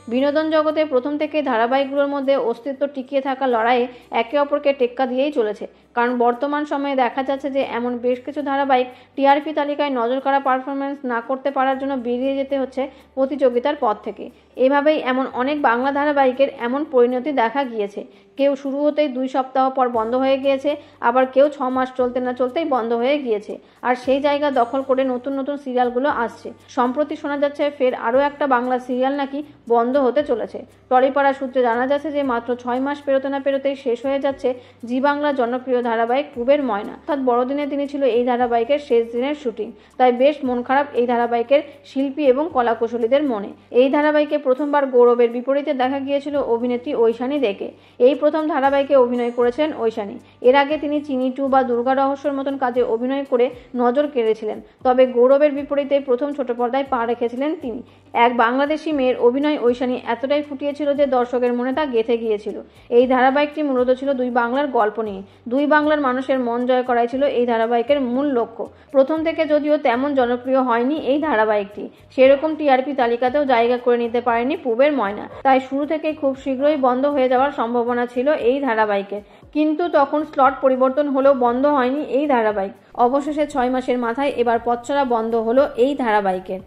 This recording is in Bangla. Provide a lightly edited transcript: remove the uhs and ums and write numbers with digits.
বিনোদন জগতে প্রথম থেকেই ধারাবাহিকগুলোর মধ্যে অস্তিত্ব টিকিয়ে থাকা লড়াইয়ে একে অপরকে টেক্কা দিয়েই চলেছে। কারণ বর্তমান সময়ে দেখা যাচ্ছে যে এমন বেশ কিছু ধারাবাহিক টিআরপি তালিকায় নজর কাড়া পারফরমেন্স না করতে পারার জন্য বেরিয়ে যেতে হচ্ছে প্রতিযোগিতার পথ থেকে। এভাবেই এমন অনেক বাংলা ধারাবাহিকের এমন পরিণতি দেখা গিয়েছে। কেউ শুরু হতেই 2 সপ্তাহ পর বন্ধ হয়ে গিয়েছে, আবার কেউ 6 মাস চলতে না চলতেই বন্ধ হয়ে গিয়েছে। আর সেই জায়গা দখল করে নতুন নতুন সিরিয়ালগুলো আসছে। সম্প্রতি শোনা যাচ্ছে ফের আরও একটা বাংলা সিরিয়াল নাকি বন্ধ হতে চলেছে। টলিপাড়া সূত্রে জানা যাচ্ছে যে মাত্র 6 মাস পেরোতে না পেরোতেই শেষ হয়ে যাচ্ছে জি বাংলার জনপ্রিয় ধারাবাহিক পুবের ময়না। অর্থাৎ বড়দিনের দিনই ছিল এই ধারাবাহিকের শেষ দিনের শুটিং। তাই বেশ মন খারাপ এই ধারাবাহিকের শিল্পী এবং কলাকুশলীদের মনে। এই ধারাবাহিকে প্রথমবার গৌরবের বিপরীতে দেখা গিয়েছিল অভিনেত্রী ঐশানী দেকে। এই প্রথম ধারাবাহিকে অভিনয় করেছেন ঐশানী। এর আগে তিনি চিনি 2 বা দুর্গা রহস্যের মতন কাজে অভিনয় করে নজর কেড়েছিলেন। তবে গৌরবের বিপরীতে প্রথম ছোট পর্দায় পা রেখেছিলেন তিনি। এক বাংলাদেশি মেয়ের অভিনয় ঐশানী এতটাই ফুটিয়েছিল যে দর্শকের মনে তা গেঁথে গিয়েছিল। এই ধারাবাহিকটি মূলত ছিল 2 বাংলার গল্প নিয়ে। 2 বাংলার মানুষের মন জয় করাই ছিল এই ধারাবাহিকের মূল লক্ষ্য। প্রথম থেকে যদিও তেমন জনপ্রিয় হয়নি এই ধারাবাহিকটি, সেরকম টিআরপি তালিকাতেও জায়গা করে নিতে পারেনি পুবের ময়না। তাই শুরু থেকে খুব শীঘ্রই বন্ধ হয়ে যাওয়ার সম্ভাবনা ছিল এই ধারাবাহিকের। কিন্তু তখন স্লট পরিবর্তন হলেও বন্ধ হয়নি এই ধারাবাহিক। অবশেষে 6 মাসের মাথায় এবার পথচলা বন্ধ হলো এই ধারাবাহিকের।